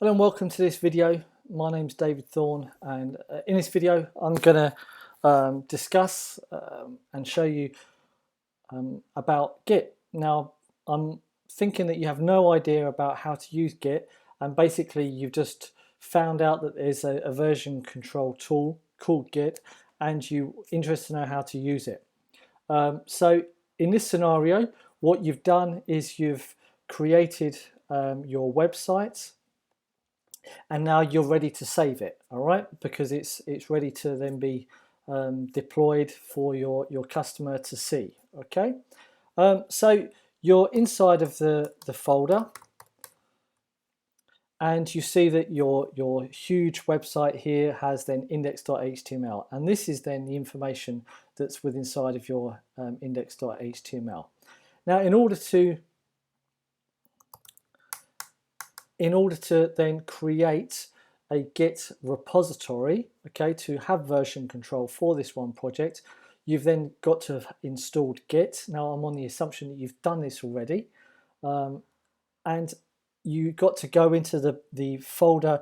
Hello and welcome to this video. My name's David Thorne, and in this video I'm going to discuss and show you about Git. Now I'm thinking that you have no idea about how to use Git, and basically you've just found out that there's a version control tool called Git and you're interested to know how to use it. So in this scenario, what you've done is you've created your website, and now you're ready to save it, all right, because it's ready to then be deployed for your customer to see. Okay, so you're inside of the folder, and you see that your huge website here has then index.html, and this is then the information that's within inside of your index.html. Now in order to then create a Git repository, okay, to have version control for this one project, you've then got to have installed Git. Now I'm on the assumption that you've done this already, and you got to go into the folder,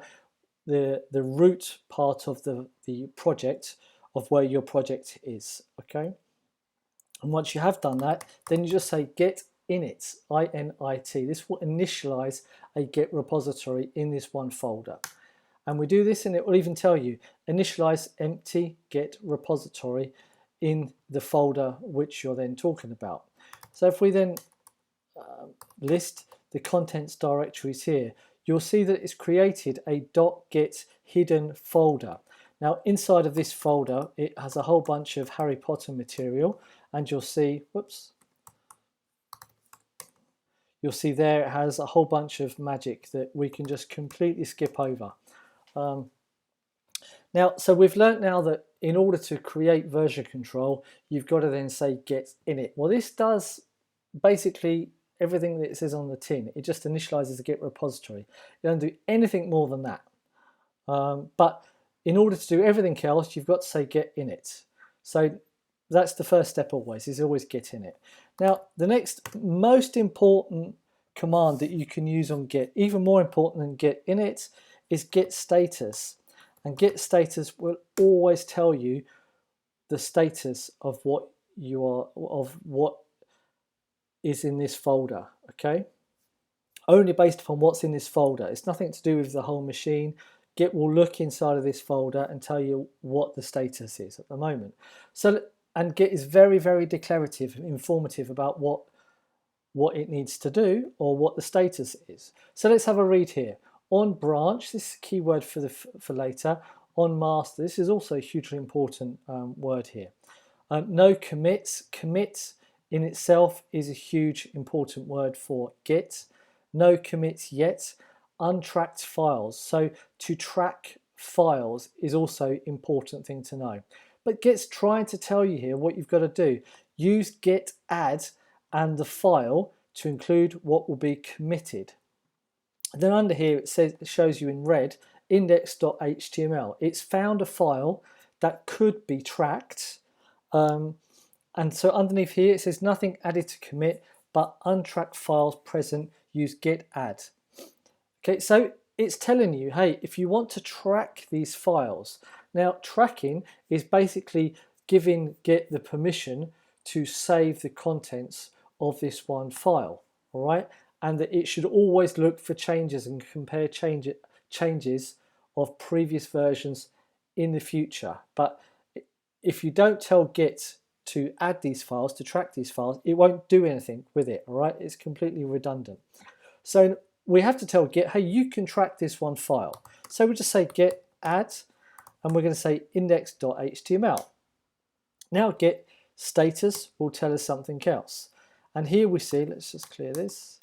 the root part of the project of where your project is, okay. And once you have done that, then you just say git-init, I-N-I-T. This will initialize a Git repository in this one folder. And we do this, and it will even tell you initialize empty Git repository in the folder which you're then talking about. So if we then list the contents directories here, you'll see that it's created a .git hidden folder. Now inside of this folder, it has a whole bunch of Harry Potter material, and you'll see, you'll see there it has a whole bunch of magic that we can just completely skip over. Now, so we've learnt now that in order to create version control, you've got to then say git-init. Well, this does basically everything that it says on the tin. It just initializes a Git repository. You don't do anything more than that. But in order to do everything else, you've got to say git-init. So that's the first step always, is always git-init. Now, the next most important command that you can use on Git, even more important than git-init, is git status. And git status will always tell you the status of what is in this folder, okay? Only based upon what's in this folder. It's nothing to do with the whole machine. Git will look inside of this folder and tell you what the status is at the moment. So, and Git is very, very declarative and informative about what it needs to do or what the status is. So let's have a read here. On branch, this is a keyword for later. On master, this is also a hugely important word here. No commits. Commit in itself is a huge important word for Git. No commits yet. Untracked files. So to track files is also an important thing to know. But Git's trying to tell you here what you've got to do. Use git-add and the file to include what will be committed. And then under here it shows you in red index.html. It's found a file that could be tracked, and so underneath here it says nothing added to commit, but untracked files present, use git-add. Okay, so it's telling you, hey, if you want to track these files, now tracking is basically giving Git the permission to save the contents of this one file, all right? And that it should always look for changes and compare changes of previous versions in the future. But if you don't tell Git to add these files, to track these files, it won't do anything with it, all right? It's completely redundant. So we have to tell Git, hey, you can track this one file. So we just say git-add, and we're going to say index.html. Now Git status will tell us something else. And here we see, let's just clear this.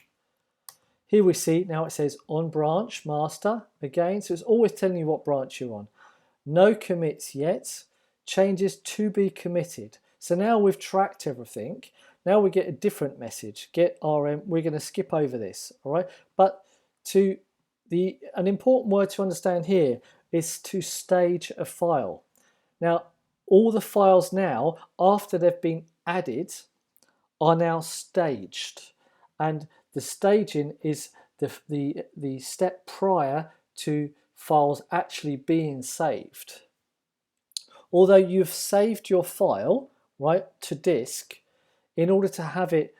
Here we see, now it says on branch, master, again, so it's always telling you what branch you're on. No commits yet, changes to be committed. So now we've tracked everything. Now we get a different message, get RM, we're going to skip over this, all right? But an important word to understand here is to stage a file. Now, all the files now, after they've been added, are now staged. And the staging is the step prior to files actually being saved. Although you've saved your file, right, to disk, in order to have it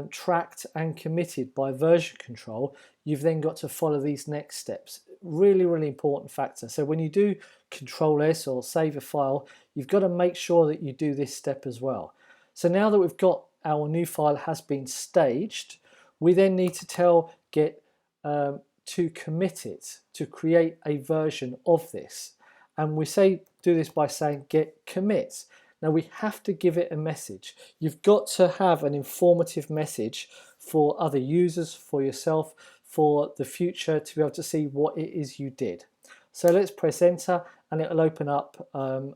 tracked and committed by version control, you've then got to follow these next steps. Really, really important factor. So when you do Control S or save a file, you've got to make sure that you do this step as well. So now that we've got our new file has been staged, we then need to tell Git to commit it, to create a version of this. And we do this by saying git commit. Now we have to give it a message. You've got to have an informative message for other users, for yourself, for the future, to be able to see what it is you did. So let's press enter and it'll open up an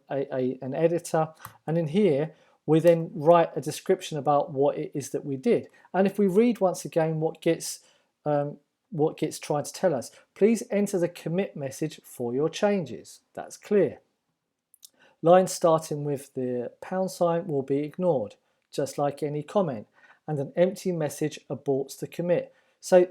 editor, and in here we then write a description about what it is that we did. And if we read once again what Git's trying to tell us, please enter the commit message for your changes. That's clear. Lines starting with the # will be ignored, just like any comment, and an empty message aborts the commit. So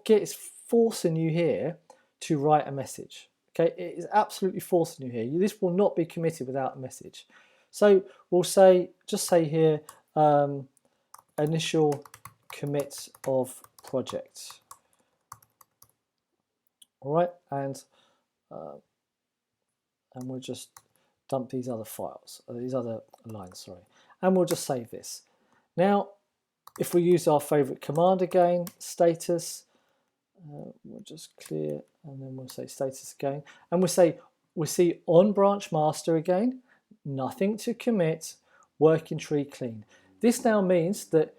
Git is forcing you here to write a message. Okay, it is absolutely forcing you here. This will not be committed without a message. So we'll just say here, initial commit of project. All right, and we'll just dump these other files, these other lines, sorry, and we'll just save this. Now, if we use our favorite command again, status, we'll just clear, and then we'll say status again, and we see on branch master again, nothing to commit, working tree clean. This now means that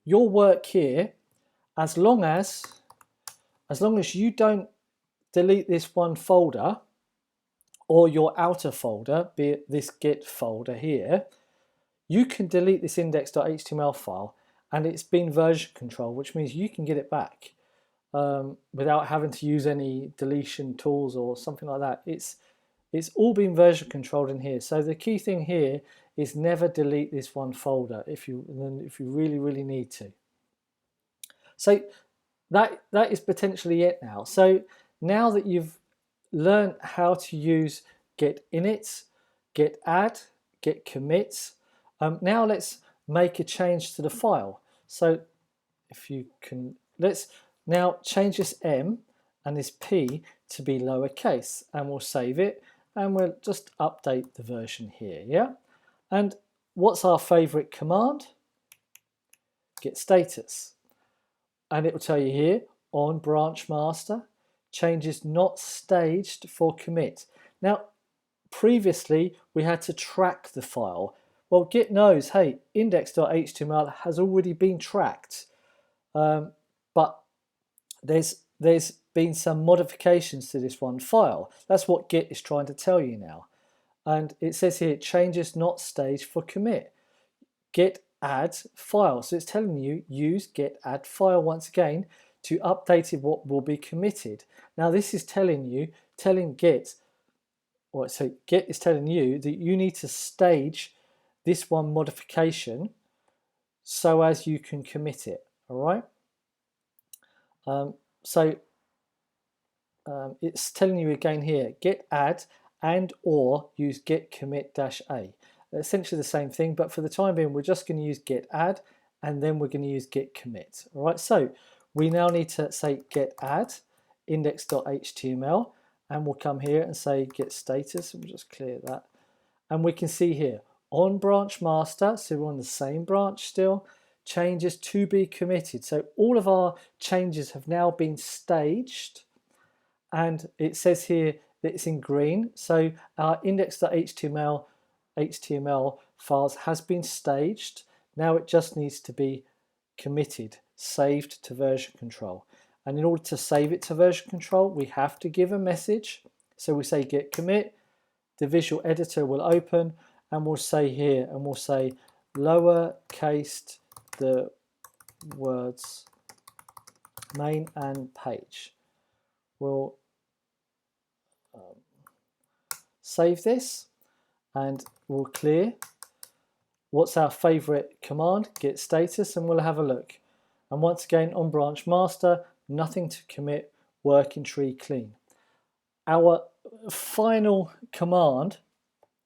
your work here, as long as you don't delete this one folder or your outer folder, be it this Git folder here, you can delete this index.html file and it's been version control, which means you can get it back without having to use any deletion tools or something like that. It's all been version controlled in here. So the key thing here is never delete this one folder if you really, really need to. So that is potentially it now. So now that you've learned how to use git-init, git-add, git-commit, now let's make a change to the file. So if you can, let's now change this M and this P to be lowercase, and we'll save it, and we'll just update the version here, yeah? And what's our favorite command? Git status. And it will tell you here, on branch master, changes not staged for commit. Now, previously, we had to track the file. Well, Git knows, hey, index.html has already been tracked, but there's been some modifications to this one file. That's what Git is trying to tell you now. And it says here, changes not staged for commit. Git-add file. So it's telling you, use git-add file once again to update what will be committed. Now this is telling Git, so Git is telling you that you need to stage this one modification so as you can commit it, all right? It's telling you again here, git-add and or use git-commit-a. Essentially the same thing, but for the time being, we're just going to use git-add and then we're going to use git-commit, all right? So we now need to say git-add index.html, and we'll come here and say git status, and we'll just clear that. And we can see here, on branch master, so we're on the same branch still, changes to be committed. So all of our changes have now been staged, and it says here that it's in green. So our index.html files has been staged. Now it just needs to be committed, saved to version control. And in order to save it to version control, we have to give a message. So we say git commit, the visual editor will open, and we'll say here, and we'll say lowercase the words main and page. We'll save this and we'll clear. What's our favorite command? Git status, and we'll have a look. And once again, on branch master, nothing to commit, working tree clean. our final command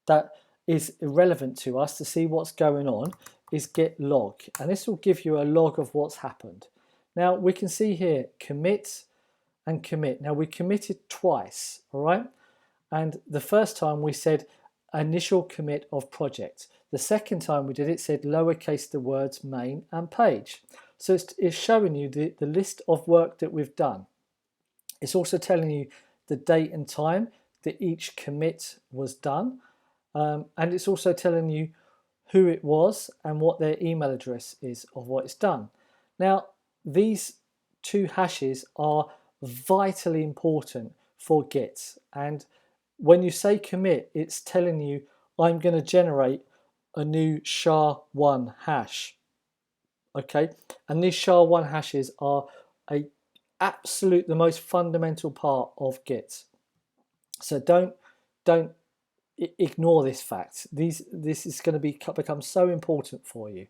that is irrelevant to us to see what's going on is git-log, and this will give you a log of what's happened. Now we can see here commit and commit. Now we committed twice, all right? And the first time we said initial commit of project. The second time we did it said lowercase the words main and page. So it's showing you the list of work that we've done. It's also telling you the date and time that each commit was done. And it's also telling you who it was and what their email address is of what it's done. Now, these two hashes are vitally important for Git. And when you say commit, it's telling you I'm going to generate a new SHA-1 hash. Okay, and these SHA-1 hashes are the most fundamental part of Git. So don't ignore this fact. This is going to become so important for you.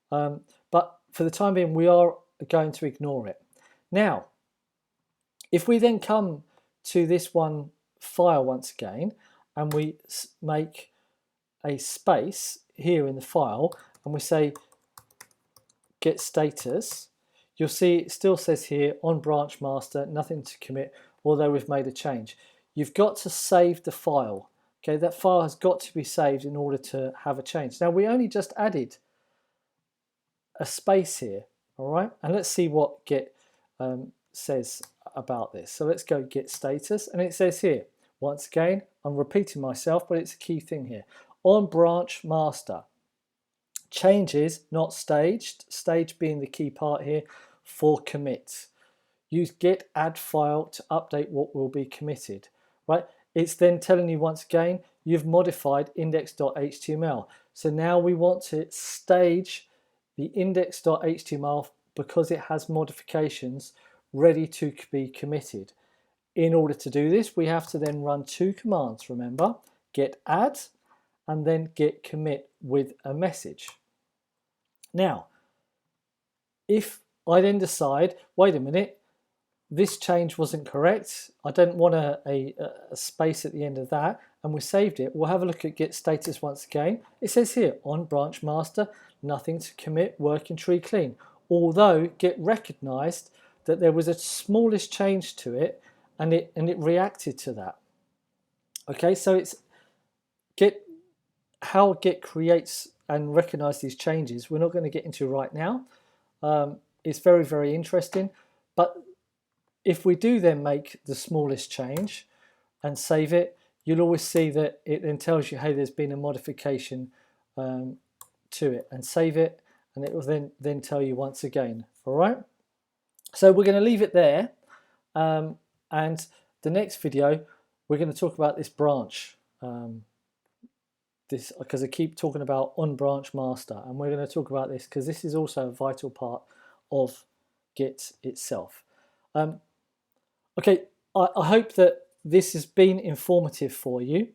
But for the time being, we are going to ignore it. Now, if we then come to this one file once again, and we make a space here in the file, and we say git status, you'll see it still says here on branch master, nothing to commit, although we've made a change. You've got to save the file. Okay, that file has got to be saved in order to have a change. Now we only just added a space here, all right? And let's see what Git says about this. So let's go git status, and it says here, once again, I'm repeating myself, but it's a key thing here. On branch master, changes not staged, stage being the key part here, for commit. Use git-add file to update what will be committed, right? It's then telling you once again, you've modified index.html. So now we want to stage the index.html because it has modifications ready to be committed. In order to do this, we have to then run two commands, remember, git-add and then git-commit with a message. Now, if I then decide, wait a minute, this change wasn't correct, I don't want a space at the end of that, and we saved it, we'll have a look at git status once again. It says here, on branch master, nothing to commit, working tree clean. Although Git recognized that there was a smallest change to it, and it reacted to that. Okay, so it's how Git creates and recognizes these changes, we're not going to get into right now. It's very, very interesting, but if we do then make the smallest change and save it, you'll always see that it then tells you, hey, there's been a modification to it, and save it, and it will then tell you once again. All right, so we're going to leave it there, and the next video we're going to talk about this branch, because I keep talking about on branch master, and we're going to talk about this because this is also a vital part of Git itself. Okay, I hope that this has been informative for you.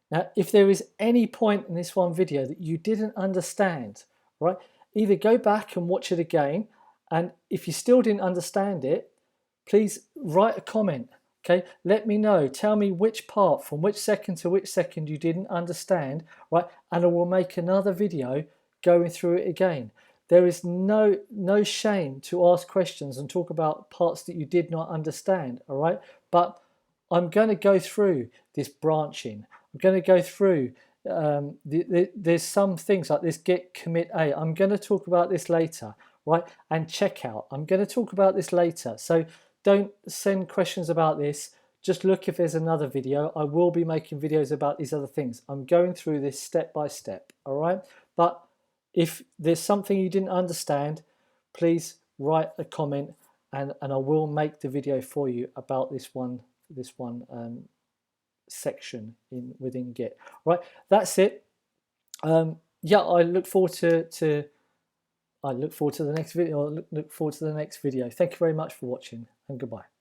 Now, if there is any point in this one video that you didn't understand, right, either go back and watch it again, and if you still didn't understand it, please write a comment. Okay, let me know. Tell me which part, from which second to which second you didn't understand, right? And I will make another video going through it again. There is no shame to ask questions and talk about parts that you did not understand, all right? But I'm going to go through this branching. I'm going to go through, there's some things like this git commit A. I'm going to talk about this later, right? And checkout. I'm going to talk about this later. So don't send questions about this. Just look if there's another video. I will be making videos about these other things. I'm going through this step by step, all right? But if there's something you didn't understand, please write a comment, and I will make the video for you about this one section within Git. All right, that's it. Yeah, I look forward to the next video. Look forward to the next video. Thank you very much for watching, and goodbye.